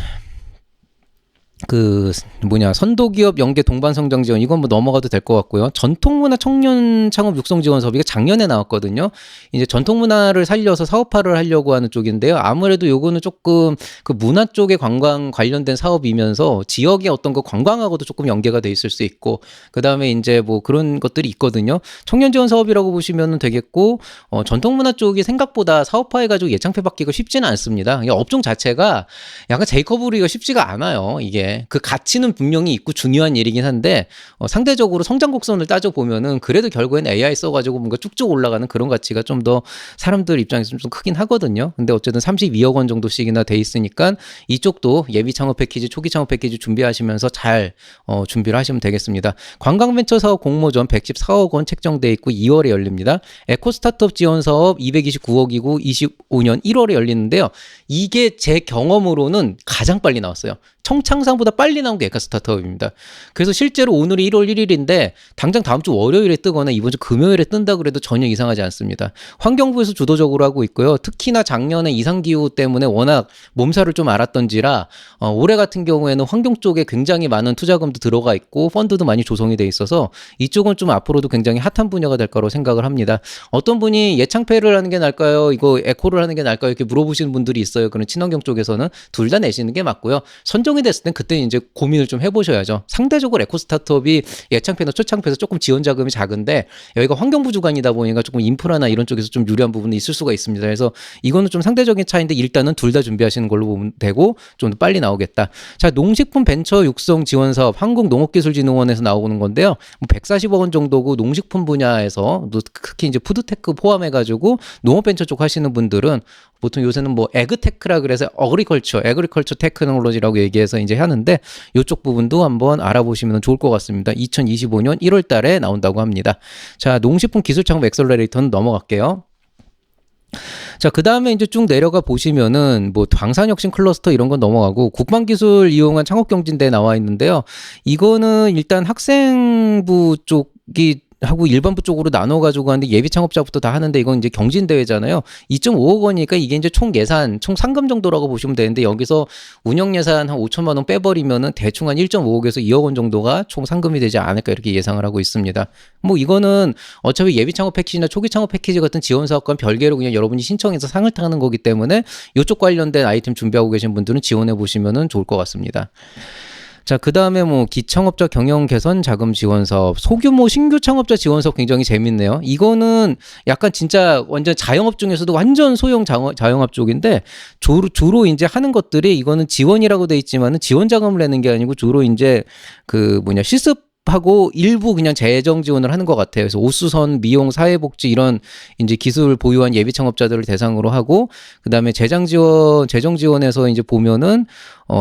선도기업 연계 동반성장 지원 이건 뭐 넘어가도 될 것 같고요. 전통문화 청년 창업 육성 지원 사업이 작년에 나왔거든요. 이제 전통문화를 살려서 사업화를 하려고 하는 쪽인데요. 아무래도 요거는 조금 그 문화 쪽에 관광 관련된 사업이면서 지역의 어떤 그 관광하고도 조금 연계가 돼 있을 수 있고 그다음에 이제 뭐 그런 것들이 있거든요. 청년 지원 사업이라고 보시면 되겠고 전통문화 쪽이 생각보다 사업화해가지고 예창패 받기가 쉽지는 않습니다. 업종 자체가 약간 제이커브리가 쉽지가 않아요. 이게 그 가치는 분명히 있고 중요한 일이긴 한데 상대적으로 성장 곡선을 따져보면은 그래도 결국엔 AI 써가지고 뭔가 쭉쭉 올라가는 그런 가치가 좀 더 사람들 입장에서 좀 크긴 하거든요. 근데 어쨌든 32억 원 정도씩이나 돼 있으니까 이쪽도 예비 창업 패키지, 초기 창업 패키지 준비하시면서 잘 준비를 하시면 되겠습니다. 관광벤처 사업 공모전 114억 원 책정돼 있고 2월에 열립니다. 에코 스타트업 지원 사업 229억이고 25년 1월에 열리는데요. 이게 제 경험으로는 가장 빨리 나왔어요. 청창상보다 빨리 나온 게 에카 스타트업입니다. 그래서 실제로 오늘이 1월 1일인데 당장 다음 주 월요일에 뜨거나 이번 주 금요일에 뜬다 그래도 전혀 이상하지 않습니다. 환경부에서 주도적으로 하고 있고요. 특히나 작년에 이상기후 때문에 워낙 몸살을 좀 앓았던지라 올해 같은 경우에는 환경 쪽에 굉장히 많은 투자금도 들어가 있고 펀드도 많이 조성이 돼 있어서 이쪽은 좀 앞으로도 굉장히 핫한 분야가 될 거라고 생각을 합니다. 어떤 분이 예창패를 하는 게 나을까요? 이거 에코를 하는 게 나을까요? 이렇게 물어보시는 분들이 있어요. 그런 친환경 쪽에서는 둘 다 내시는 게 맞고요. 선정이 됐을 땐 그때 이제 고민을 좀 해보셔야죠. 상대적으로 에코 스타트업이 예창패나 초창패에서 조금 지원 자금이 작은데 여기가 환경부 주관이다 보니까 조금 인프라나 이런 쪽에서 좀 유리한 부분이 있을 수가 있습니다. 그래서 이거는 좀 상대적인 차이인데 일단은 둘 다 준비하시는 걸로 보면 되고 좀 더 빨리 나오겠다. 자, 농식품 벤처 육성 지원 사업 한국농업기술진흥원에서 나오는 건데요. 뭐 140억 원 정도고 농식품 분야에서 특히 이제 푸드테크 포함해가지고 농업벤처 쪽 하시는 분들은 보통 요새는 뭐 에그테크라 그래서 에그리컬처 테크놀로지라고 얘기해서 이제 하는데 이쪽 부분도 한번 알아보시면 좋을 것 같습니다. 2025년 1월 달에 나온다고 합니다. 자, 농식품 기술창업 엑셀러레이터는 넘어갈게요. 자, 그 다음에 이제 쭉 내려가 보시면은 뭐 방산혁신 클러스터 이런 건 넘어가고 국방기술 이용한 창업경진대 나와 있는데요. 이거는 일단 학생부 쪽이 하고 일반부 쪽으로 나눠가지고 하는데 예비 창업자부터 다 하는데 이건 이제 경진대회잖아요. 2.5억 원이니까 이게 이제 총 예산, 총 상금 정도라고 보시면 되는데 여기서 운영 예산 한 5천만 원 빼버리면은 대충 한 1.5억에서 2억 원 정도가 총 상금이 되지 않을까 이렇게 예상을 하고 있습니다. 뭐 이거는 어차피 예비 창업 패키지나 초기 창업 패키지 같은 지원 사업과는 별개로 그냥 여러분이 신청해서 상을 타는 거기 때문에 이쪽 관련된 아이템 준비하고 계신 분들은 지원해 보시면은 좋을 것 같습니다. 자, 그 다음에 뭐 기창업자 경영 개선 자금 지원 사업, 소규모 신규 창업자 지원 사업 굉장히 재밌네요. 이거는 약간 진짜 완전 자영업 중에서도 완전 소형 자영업 쪽인데 주로 이제 하는 것들이 이거는 지원이라고 돼 있지만은 지원 자금을 내는 게 아니고 주로 이제 실습하고 일부 그냥 재정 지원을 하는 것 같아요. 그래서 옷수선, 미용, 사회복지 이런 이제 기술 보유한 예비 창업자들을 대상으로 하고, 그 다음에 재정 지원에서 이제 보면은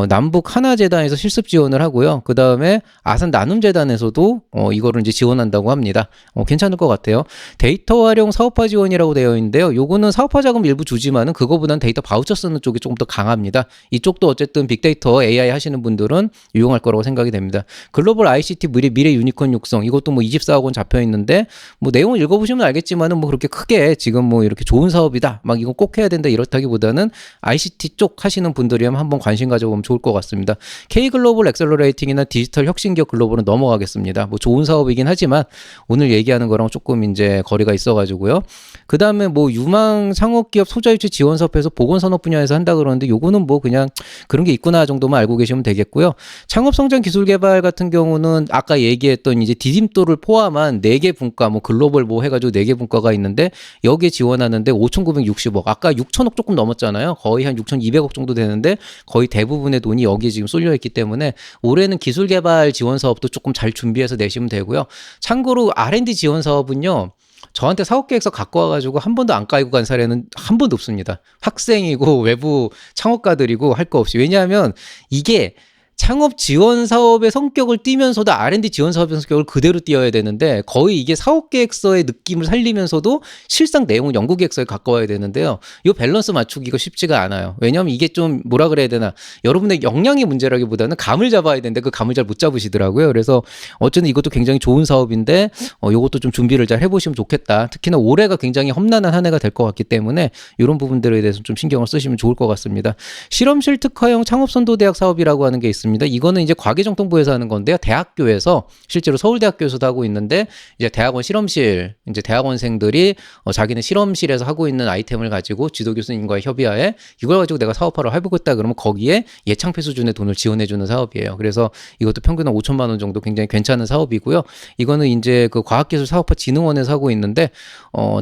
남북 하나재단에서 실습 지원을 하고요. 그 다음에 아산 나눔재단에서도 이거를 이제 지원한다고 합니다. 괜찮을 것 같아요. 데이터 활용 사업화 지원이라고 되어 있는데요. 요거는 사업화 자금 일부 주지만은 그거보다는 데이터 바우처 쓰는 쪽이 조금 더 강합니다. 이쪽도 어쨌든 빅데이터 AI 하시는 분들은 유용할 거라고 생각이 됩니다. 글로벌 ICT 미래 유니콘 육성, 이것도 뭐 24억 원 잡혀 있는데 뭐 내용을 읽어보시면 알겠지만은 뭐 그렇게 크게 지금 뭐 이렇게 좋은 사업이다, 막 이거 꼭 해야 된다 이렇다기보다는 ICT 쪽 하시는 분들이면 한번 관심 가져보면 좋을 것 같습니다. K글로벌 엑셀러레이팅이나 디지털 혁신기업 글로벌은 넘어가겠습니다. 뭐 좋은 사업이긴 하지만 오늘 얘기하는 거랑 조금 이제 거리가 있어가지고요. 그 다음에 뭐 유망 창업기업 소자유치 지원 사업에서 보건산업 분야에서 한다 그러는데 요거는 뭐 그냥 그런 게 있구나 정도만 알고 계시면 되겠고요. 창업성장 기술개발 같은 경우는 아까 얘기했던 이제 디딤돌을 포함한 4개 분과, 뭐 글로벌 뭐 해가지고 4개 분과가 있는데 여기에 지원하는데 5,960억, 아까 6천억 조금 넘었잖아요. 거의 한 6,200억 정도 되는데 거의 대부분의 돈이 여기에 지금 쏠려 있기 때문에 올해는 기술개발 지원 사업도 조금 잘 준비해서 내시면 되고요. 참고로 R&D 지원 사업은요, 저한테 사업계획서 갖고 와가지고 한 번도 안 까이고 간 사례는 한 번도 없습니다. 학생이고 외부 창업가들이고 할 거 없이. 왜냐하면 이게 창업 지원 사업의 성격을 띠면서도 R&D 지원 사업의 성격을 그대로 띄어야 되는데 거의 이게 사업계획서의 느낌을 살리면서도 실상 내용은 연구계획서에 가까워야 되는데요. 이 밸런스 맞추기가 쉽지가 않아요. 왜냐하면 이게 좀 뭐라 그래야 되나, 여러분의 역량의 문제라기보다는 감을 잡아야 되는데 그 감을 잘 못 잡으시더라고요. 그래서 어쨌든 이것도 굉장히 좋은 사업인데 이것도 좀 준비를 잘 해보시면 좋겠다. 특히나 올해가 굉장히 험난한 한 해가 될 것 같기 때문에 이런 부분들에 대해서 좀 신경을 쓰시면 좋을 것 같습니다. 실험실 특화형 창업선도대학 사업이라고 하는 게 있습니다. 이거는 이제 과기정통부에서 하는 건데요. 대학교에서, 실제로 서울대학교에서도 하고 있는데 이제 대학원 실험실, 이제 대학원생들이 자기는 실험실에서 하고 있는 아이템을 가지고 지도 교수님과의 협의하에 이걸 가지고 내가 사업화를 해보겠다 그러면 거기에 예창폐 수준의 돈을 지원해주는 사업이에요. 그래서 이것도 평균 한 5천만 원 정도 굉장히 괜찮은 사업이고요. 이거는 이제 그 과학기술사업화진흥원에서 하고 있는데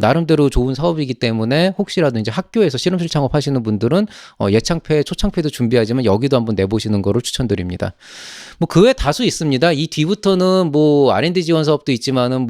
나름대로 좋은 사업이기 때문에 혹시라도 이제 학교에서 실험실 창업하시는 분들은 예창폐, 초창폐도 준비하지만 여기도 한번 내보시는 거를 추천드립니다. 뭐 그 외 다수 있습니다. 이 뒤부터는 뭐 R&D 지원 사업도 있지만은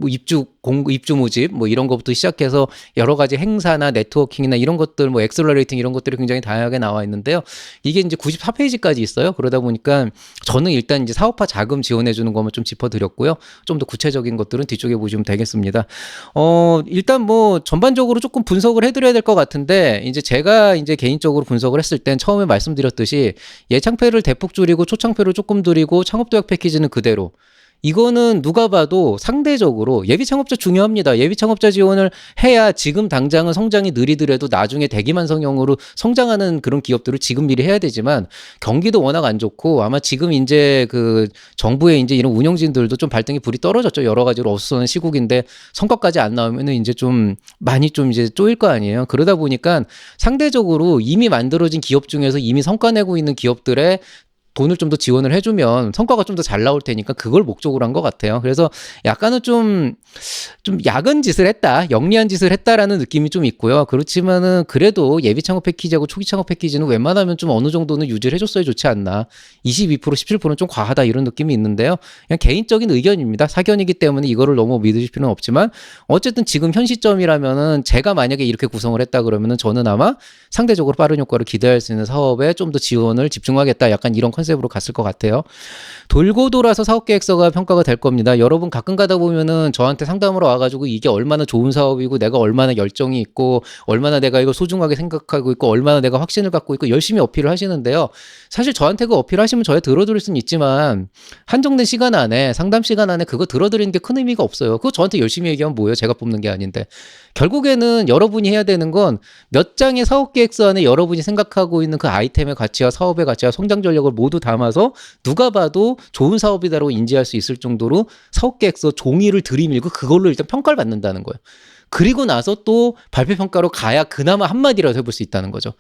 입주 모집 뭐 이런 것부터 시작해서 여러 가지 행사나 네트워킹이나 이런 것들, 뭐 엑셀러레이팅 이런 것들이 굉장히 다양하게 나와 있는데요. 이게 이제 94페이지까지 있어요. 그러다 보니까 저는 일단 이제 사업화 자금 지원해 주는 것만 좀 짚어드렸고요. 좀 더 구체적인 것들은 뒤쪽에 보시면 되겠습니다. 일단 뭐 전반적으로 조금 분석을 해드려야 될 것 같은데, 이제 제가 이제 개인적으로 분석을 했을 땐 처음에 말씀드렸듯이 예창폐를 대폭 줄이고 초창폐를 조금 줄이고 창업도약 패키지는 그대로, 이거는 누가 봐도 상대적으로 예비 창업자 중요합니다. 예비 창업자 지원을 해야 지금 당장은 성장이 느리더라도 나중에 대기만 성형으로 성장하는 그런 기업들을 지금 미리 해야 되지만 경기도 워낙 안 좋고 아마 지금 이제 그 정부의 이제 이런 운영진들도 좀 발등에 불이 떨어졌죠. 여러 가지로 어수선한 시국인데 성과까지 안 나오면은 이제 좀 많이 좀 이제 쪼일 거 아니에요. 그러다 보니까 상대적으로 이미 만들어진 기업 중에서 이미 성과 내고 있는 기업들의 돈을 좀 더 지원을 해주면 성과가 좀 더 잘 나올 테니까 그걸 목적으로 한 것 같아요. 그래서 약간은 좀 야근 짓을 했다, 영리한 짓을 했다라는 느낌이 좀 있고요. 그렇지만은 그래도 예비 창업 패키지하고 초기 창업 패키지는 웬만하면 좀 어느 정도는 유지를 해줬어야 좋지 않나. 22%, 17%는 좀 과하다 이런 느낌이 있는데요. 그냥 개인적인 의견입니다. 사견이기 때문에 이거를 너무 믿으실 필요는 없지만 어쨌든 지금 현 시점이라면은 제가 만약에 이렇게 구성을 했다 그러면은 저는 아마 상대적으로 빠른 효과를 기대할 수 있는 사업에 좀 더 지원을 집중하겠다. 약간 이런 컨셉 컨셉으로 갔을 것 같아요. 돌고 돌아서 사업계획서가 평가가 될 겁니다. 여러분 가끔 가다 보면은 저한테 상담으로 와가지고 이게 얼마나 좋은 사업이고 내가 얼마나 열정이 있고 얼마나 내가 이거 소중하게 생각하고 있고 얼마나 내가 확신을 갖고 있고 열심히 어필을 하시는데요. 사실 저한테 그 어필하시면 저에 들어드릴 수는 있지만 한정된 시간 안에 상담 시간 안에 그거 들어드리는 게 큰 의미가 없어요. 그거 저한테 열심히 얘기하면 뭐예요? 제가 뽑는 게 아닌데. 결국에는 여러분이 해야 되는 건 몇 장의 사업계획서 안에 여러분이 생각하고 있는 그 아이템의 가치와 사업의 가치와 성장 전략을 모두 담아서 누가 봐도 좋은 사업이다라고 인지할 수 있을 정도로 사업계획서 종이를 들이밀고 그걸로 일단 평가를 받는다는 거예요. 그리고 나서 또 발표평가로 가야 그나마 한마디라도 해볼 수 있다는 거죠.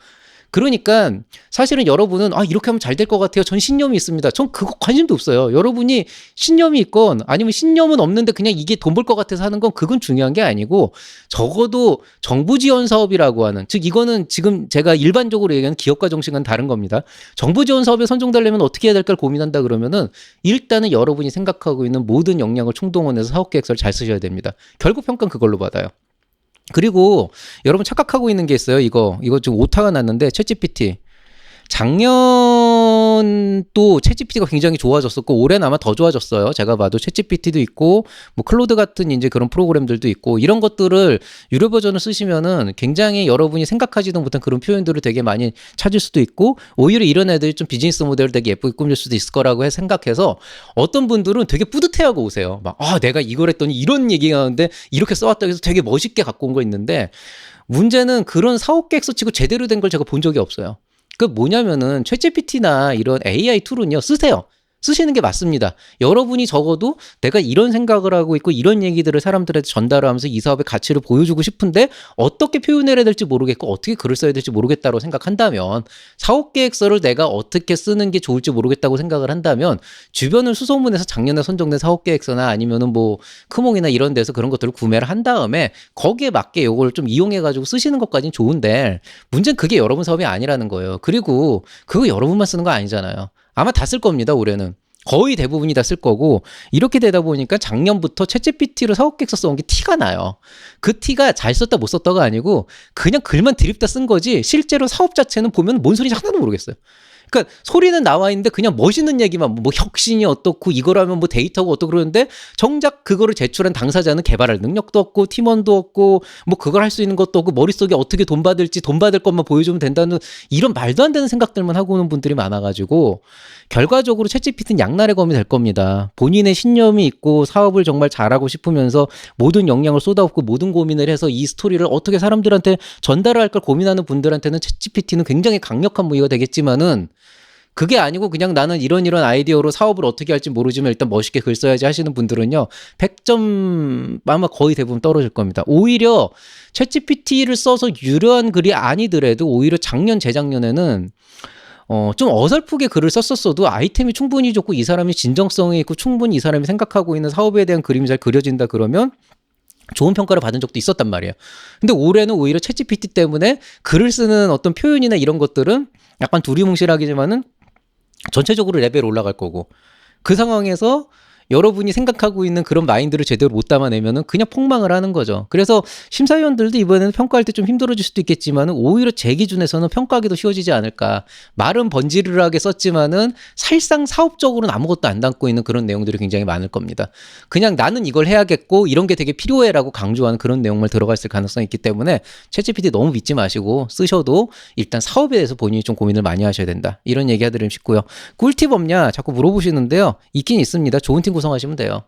그러니까 사실은 여러분은 이렇게 하면 잘 될 것 같아요. 전 신념이 있습니다. 전 그거 관심도 없어요. 여러분이 신념이 있건 아니면 신념은 없는데 그냥 이게 돈 벌 것 같아서 하는 건 그건 중요한 게 아니고 적어도 정부 지원 사업이라고 하는 즉 이거는 지금 제가 일반적으로 얘기하는 기업가 정신과는 다른 겁니다. 정부 지원 사업에 선정되려면 어떻게 해야 될까를 고민한다 그러면은 일단은 여러분이 생각하고 있는 모든 역량을 총동원해서 사업계획서를 잘 쓰셔야 됩니다. 결국 평가는 그걸로 받아요. 그리고 여러분 착각하고 있는 게 있어요. 이거 지금 오타가 났는데 챗GPT 작년도 챗GPT가 굉장히 좋아졌었고 올해는 아마 더 좋아졌어요. 제가 봐도 챗GPT도 있고 뭐 클로드 같은 이제 그런 프로그램들도 있고 이런 것들을 유료 버전을 쓰시면은 굉장히 여러분이 생각하지도 못한 그런 표현들을 되게 많이 찾을 수도 있고 오히려 이런 애들이 좀 비즈니스 모델을 되게 예쁘게 꾸밀 수도 있을 거라고 생각해서 어떤 분들은 되게 뿌듯해하고 오세요. 막 내가 이걸 했더니 이런 얘기가 하는데 이렇게 써왔다고 해서 되게 멋있게 갖고 온 거 있는데 문제는 그런 사업계획서 치고 제대로 된 걸 제가 본 적이 없어요. 그 뭐냐면은 챗GPT나 이런 AI 툴은요 쓰세요. 쓰시는 게 맞습니다. 여러분이 적어도 내가 이런 생각을 하고 있고 이런 얘기들을 사람들한테 전달을 하면서 이 사업의 가치를 보여주고 싶은데 어떻게 표현해야 될지 모르겠고 어떻게 글을 써야 될지 모르겠다고 생각한다면 사업계획서를 내가 어떻게 쓰는 게 좋을지 모르겠다고 생각을 한다면 주변을 수소문해서 작년에 선정된 사업계획서나 아니면은 뭐 크몽이나 이런 데서 그런 것들을 구매를 한 다음에 거기에 맞게 이걸 좀 이용해가지고 쓰시는 것까지는 좋은데 문제는 그게 여러분 사업이 아니라는 거예요. 그리고 그거 여러분만 쓰는 거 아니잖아요. 아마 다 쓸 겁니다, 올해는. 거의 대부분이 다 쓸 거고 이렇게 되다 보니까 작년부터 챗GPT로 사업계획서 써온 게 티가 나요. 그 티가 잘 썼다 못 썼다가 아니고 그냥 글만 드립다 쓴 거지 실제로 사업 자체는 보면 뭔 소리인지 하나도 모르겠어요. 그러니까 소리는 나와 있는데 그냥 멋있는 얘기만 뭐 혁신이 어떻고 이거라면 뭐 데이터가 어떻고 그러는데 정작 그거를 제출한 당사자는 개발할 능력도 없고 팀원도 없고 뭐 그걸 할 수 있는 것도 없고 머릿속에 어떻게 돈 받을지 돈 받을 것만 보여주면 된다는 이런 말도 안 되는 생각들만 하고 오는 분들이 많아가지고 결과적으로 챗GPT는 양날의 검이 될 겁니다. 본인의 신념이 있고 사업을 정말 잘하고 싶으면서 모든 역량을 쏟아붓고 모든 고민을 해서 이 스토리를 어떻게 사람들한테 전달을 할 걸 고민하는 분들한테는 챗GPT는 굉장히 강력한 무기가 되겠지만은 그게 아니고 그냥 나는 이런 아이디어로 사업을 어떻게 할지 모르지만 일단 멋있게 글 써야지 하시는 분들은요 100점 아마 거의 대부분 떨어질 겁니다. 오히려 챗GPT를 써서 유려한 글이 아니더라도 오히려 작년 재작년에는 좀 어설프게 글을 썼었어도 아이템이 충분히 좋고 이 사람이 진정성이 있고 충분히 이 사람이 생각하고 있는 사업에 대한 그림이 잘 그려진다 그러면 좋은 평가를 받은 적도 있었단 말이에요. 근데 올해는 오히려 챗GPT 때문에 글을 쓰는 어떤 표현이나 이런 것들은 약간 두리뭉실하기지만은 전체적으로 레벨이 올라갈 거고 그 상황에서 여러분이 생각하고 있는 그런 마인드를 제대로 못 담아내면은 그냥 폭망을 하는 거죠. 그래서 심사위원들도 이번에는 평가할 때 좀 힘들어질 수도 있겠지만은 오히려 제 기준에서는 평가하기도 쉬워지지 않을까. 말은 번지르르하게 썼지만은 사실상 사업적으로는 아무것도 안 담고 있는 그런 내용들이 굉장히 많을 겁니다. 그냥 나는 이걸 해야겠고 이런 게 되게 필요해라고 강조하는 그런 내용만 들어가 있을 가능성이 있기 때문에 챗GPT 너무 믿지 마시고 쓰셔도 일단 사업에 대해서 본인이 좀 고민을 많이 하셔야 된다. 이런 얘기 해드리면 싶고요. 꿀팁 없냐 자꾸 물어보시는데요. 있긴 있습니다. 좋은 팀 구성하시면 돼요.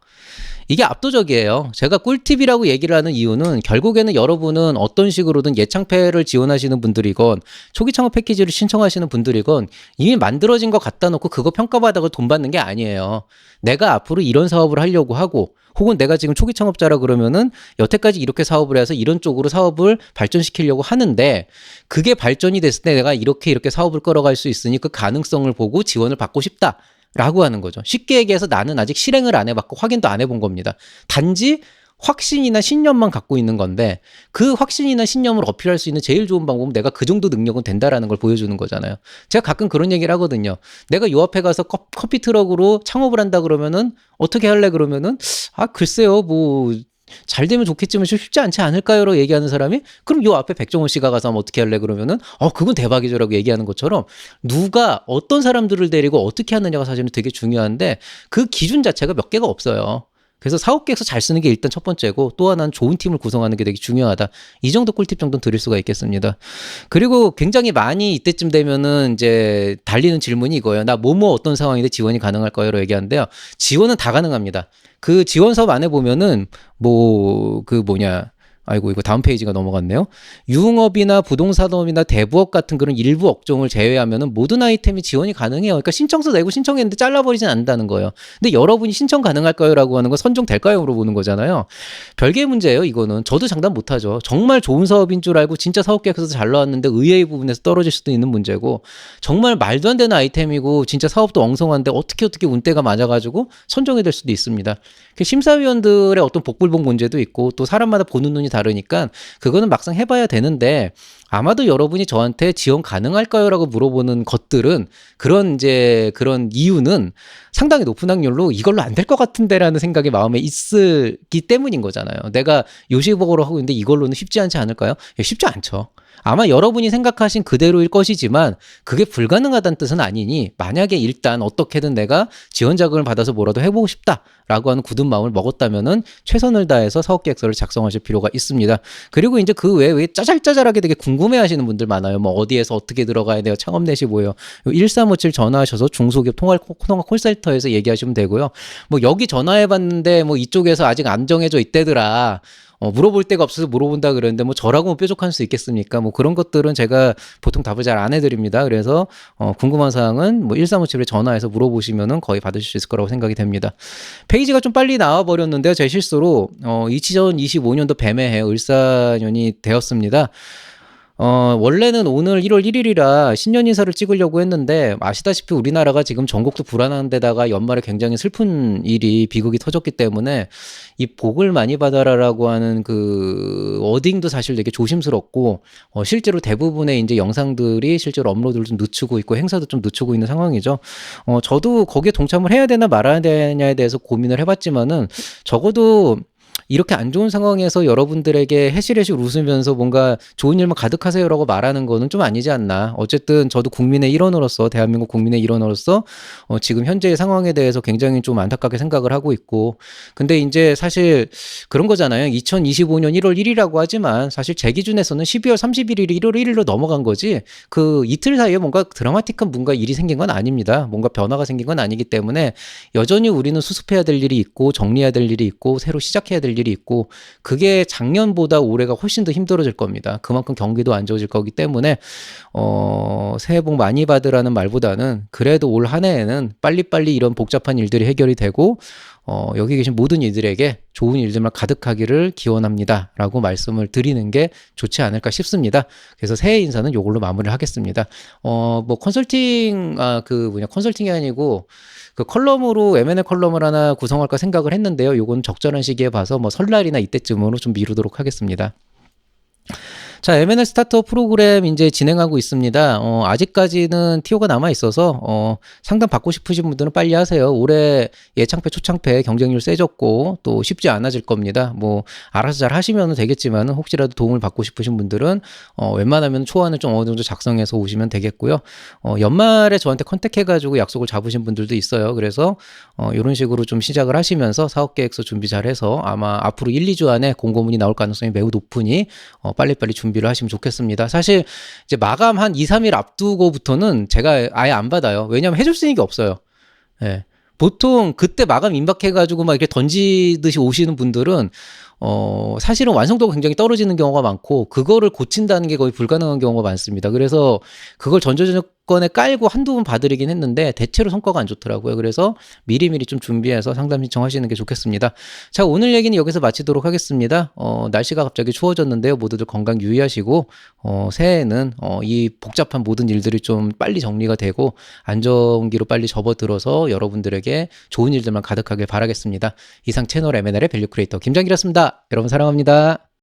이게 압도적이에요. 제가 꿀팁이라고 얘기를 하는 이유는 결국에는 여러분은 어떤 식으로든 예창패를 지원하시는 분들이건 초기 창업 패키지를 신청하시는 분들이건 이미 만들어진 거 갖다 놓고 그거 평가받아서 돈 받는 게 아니에요. 내가 앞으로 이런 사업을 하려고 하고 혹은 내가 지금 초기 창업자라 그러면은 여태까지 이렇게 사업을 해서 이런 쪽으로 사업을 발전시키려고 하는데 그게 발전이 됐을 때 내가 이렇게 사업을 끌어갈 수 있으니 그 가능성을 보고 지원을 받고 싶다. 라고 하는 거죠. 쉽게 얘기해서 나는 아직 실행을 안 해봤고 확인도 안 해본 겁니다. 단지 확신이나 신념만 갖고 있는 건데 그 확신이나 신념을 어필할 수 있는 제일 좋은 방법은 내가 그 정도 능력은 된다라는 걸 보여주는 거잖아요. 제가 가끔 그런 얘기를 하거든요. 내가 요 앞에 가서 커피 트럭으로 창업을 한다 그러면은 어떻게 할래 그러면은 글쎄요 뭐 잘 되면 좋겠지만 좀 쉽지 않지 않을까요?라고 얘기하는 사람이 그럼 요 앞에 백종원 씨가 가서 하면 어떻게 할래 그러면은 그건 대박이죠라고 얘기하는 것처럼 누가 어떤 사람들을 데리고 어떻게 하느냐가 사실은 되게 중요한데 그 기준 자체가 몇 개가 없어요. 그래서 사업 계획서 잘 쓰는 게 일단 첫 번째고 또 하나는 좋은 팀을 구성하는 게 되게 중요하다. 이 정도 꿀팁 정도는 드릴 수가 있겠습니다. 그리고 굉장히 많이 이때쯤 되면은 이제 달리는 질문이 이거예요. 나 뭐뭐 어떤 상황인데 지원이 가능할까요?로 얘기하는데요. 지원은 다 가능합니다. 그 지원 사업 안에 보면은 아이고 이거 다음 페이지가 넘어갔네요. 유흥업이나 부동산업이나 대부업 같은 그런 일부 업종을 제외하면은 모든 아이템이 지원이 가능해요. 그러니까 신청서 내고 신청했는데 잘라버리진 않는다는 거예요. 근데 여러분이 신청 가능할까요?라고 하는 건 선정될까요? 물어보는 거잖아요. 별개의 문제예요. 이거는 저도 장담 못하죠. 정말 좋은 사업인 줄 알고 진짜 사업계획서도 잘 나왔는데 의외의 부분에서 떨어질 수도 있는 문제고 정말 말도 안 되는 아이템이고 진짜 사업도 엉성한데 어떻게 운대가 맞아가지고 선정이 될 수도 있습니다. 심사위원들의 어떤 복불복 문제도 있고 또 사람마다 보는 눈이 다르니까 그거는 막상 해봐야 되는데 아마도 여러분이 저한테 지원 가능할까요? 라고 물어보는 것들은 그런 이유는 상당히 높은 확률로 이걸로 안 될 것 같은데 라는 생각이 마음에 있기 때문인 거잖아요. 내가 요식업으로 하고 있는데 이걸로는 쉽지 않지 않을까요? 쉽지 않죠. 아마 여러분이 생각하신 그대로일 것이지만 그게 불가능하다는 뜻은 아니니 만약에 일단 어떻게든 내가 지원 자금을 받아서 뭐라도 해보고 싶다라고 하는 굳은 마음을 먹었다면은 최선을 다해서 사업계획서를 작성하실 필요가 있습니다. 그리고 이제 그 외에 짜잘짜잘하게 되게 궁금해하시는 분들 많아요. 뭐 어디에서 어떻게 들어가야 돼요? 창업 내시 뭐예요? 1357 전화하셔서 중소기업 통화 콜센터에서 얘기하시면 되고요. 뭐 여기 전화해봤는데 뭐 이쪽에서 아직 안 정해져 있대더라. 물어볼 데가 없어서 물어본다 그랬는데 뭐 저라고 뾰족할 수 있겠습니까? 뭐 그런 것들은 제가 보통 답을 잘 안 해드립니다. 그래서 궁금한 사항은 뭐 1357에 전화해서 물어보시면은 거의 받으실 수 있을 거라고 생각이 됩니다. 페이지가 좀 빨리 나와 버렸는데요. 제 실수로 2025년도 뱀의 해 을사년이 되었습니다. 원래는 오늘 1월 1일이라 신년 인사를 찍으려고 했는데 아시다시피 우리나라가 지금 전국도 불안한 데다가 연말에 굉장히 슬픈 비극이 터졌기 때문에 이 복을 많이 받아라라고 하는 그 워딩도 사실 되게 조심스럽고 실제로 대부분의 이제 영상들이 실제로 업로드를 좀 늦추고 있고 행사도 좀 늦추고 있는 상황이죠. 저도 거기에 동참을 해야 되나 말아야 되냐에 대해서 고민을 해봤지만은 적어도 이렇게 안 좋은 상황에서 여러분들에게 해실해실 웃으면서 뭔가 좋은 일만 가득하세요라고 말하는 거는 좀 아니지 않나. 어쨌든 저도 국민의 일원으로서 대한민국 국민의 일원으로서 지금 현재의 상황에 대해서 굉장히 좀 안타깝게 생각을 하고 있고 근데 이제 사실 그런 거잖아요. 2025년 1월 1일이라고 하지만 사실 제 기준에서는 12월 31일이 1월 1일로 넘어간 거지 그 이틀 사이에 뭔가 드라마틱한 뭔가 일이 생긴 건 아닙니다. 뭔가 변화가 생긴 건 아니기 때문에 여전히 우리는 수습해야 될 일이 있고 정리해야 될 일이 있고 새로 시작해야 될 일이 있고 그게 작년보다 올해가 훨씬 더 힘들어질 겁니다. 그만큼 경기도 안 좋아질 거기 때문에 새해 복 많이 받으라는 말보다는 그래도 올 한 해에는 빨리빨리 이런 복잡한 일들이 해결이 되고 여기 계신 모든 이들에게 좋은 일들만 가득하기를 기원합니다. 라고 말씀을 드리는 게 좋지 않을까 싶습니다. 그래서 새해 인사는 이걸로 마무리를 하겠습니다. 컨설팅이 아니고 그 컬럼으로 M&A 컬럼을 하나 구성할까 생각을 했는데요. 요건 적절한 시기에 봐서 뭐 설날이나 이때쯤으로 좀 미루도록 하겠습니다. 자, M&A 스타트업 프로그램 이제 진행하고 있습니다. 아직까지는 티오가 남아 있어서 상담 받고 싶으신 분들은 빨리 하세요. 올해 예창패 초창패 경쟁률 세졌고 또 쉽지 않아질 겁니다. 뭐 알아서 잘 하시면 되겠지만 혹시라도 도움을 받고 싶으신 분들은 웬만하면 초안을 좀 어느 정도 작성해서 오시면 되겠고요. 연말에 저한테 컨택해가지고 약속을 잡으신 분들도 있어요. 그래서 이런 식으로 좀 시작을 하시면서 사업계획서 준비 잘해서 아마 앞으로 1, 2주 안에 공고문이 나올 가능성이 매우 높으니 빨리빨리 준비를 하시면 좋겠습니다. 사실 이제 마감 한 2, 3일 앞두고부터는 제가 아예 안 받아요. 왜냐하면 해줄 수 있는 게 없어요. 예. 보통 그때 마감 임박해가지고 막 이렇게 던지듯이 오시는 분들은 사실은 완성도가 굉장히 떨어지는 경우가 많고 그거를 고친다는 게 거의 불가능한 경우가 많습니다. 그래서 그걸 전조조건에 깔고 한두 번 봐드리긴 했는데 대체로 성과가 안 좋더라고요. 그래서 미리미리 좀 준비해서 상담 신청하시는 게 좋겠습니다. 자, 오늘 얘기는 여기서 마치도록 하겠습니다. 날씨가 갑자기 추워졌는데요. 모두들 건강 유의하시고 새해에는 이 복잡한 모든 일들이 좀 빨리 정리가 되고 안정기로 빨리 접어들어서 여러분들에게 좋은 일들만 가득하길 바라겠습니다. 이상 채널 M&A의 밸류 크리에이터 김장길이었습니다. 여러분 사랑합니다.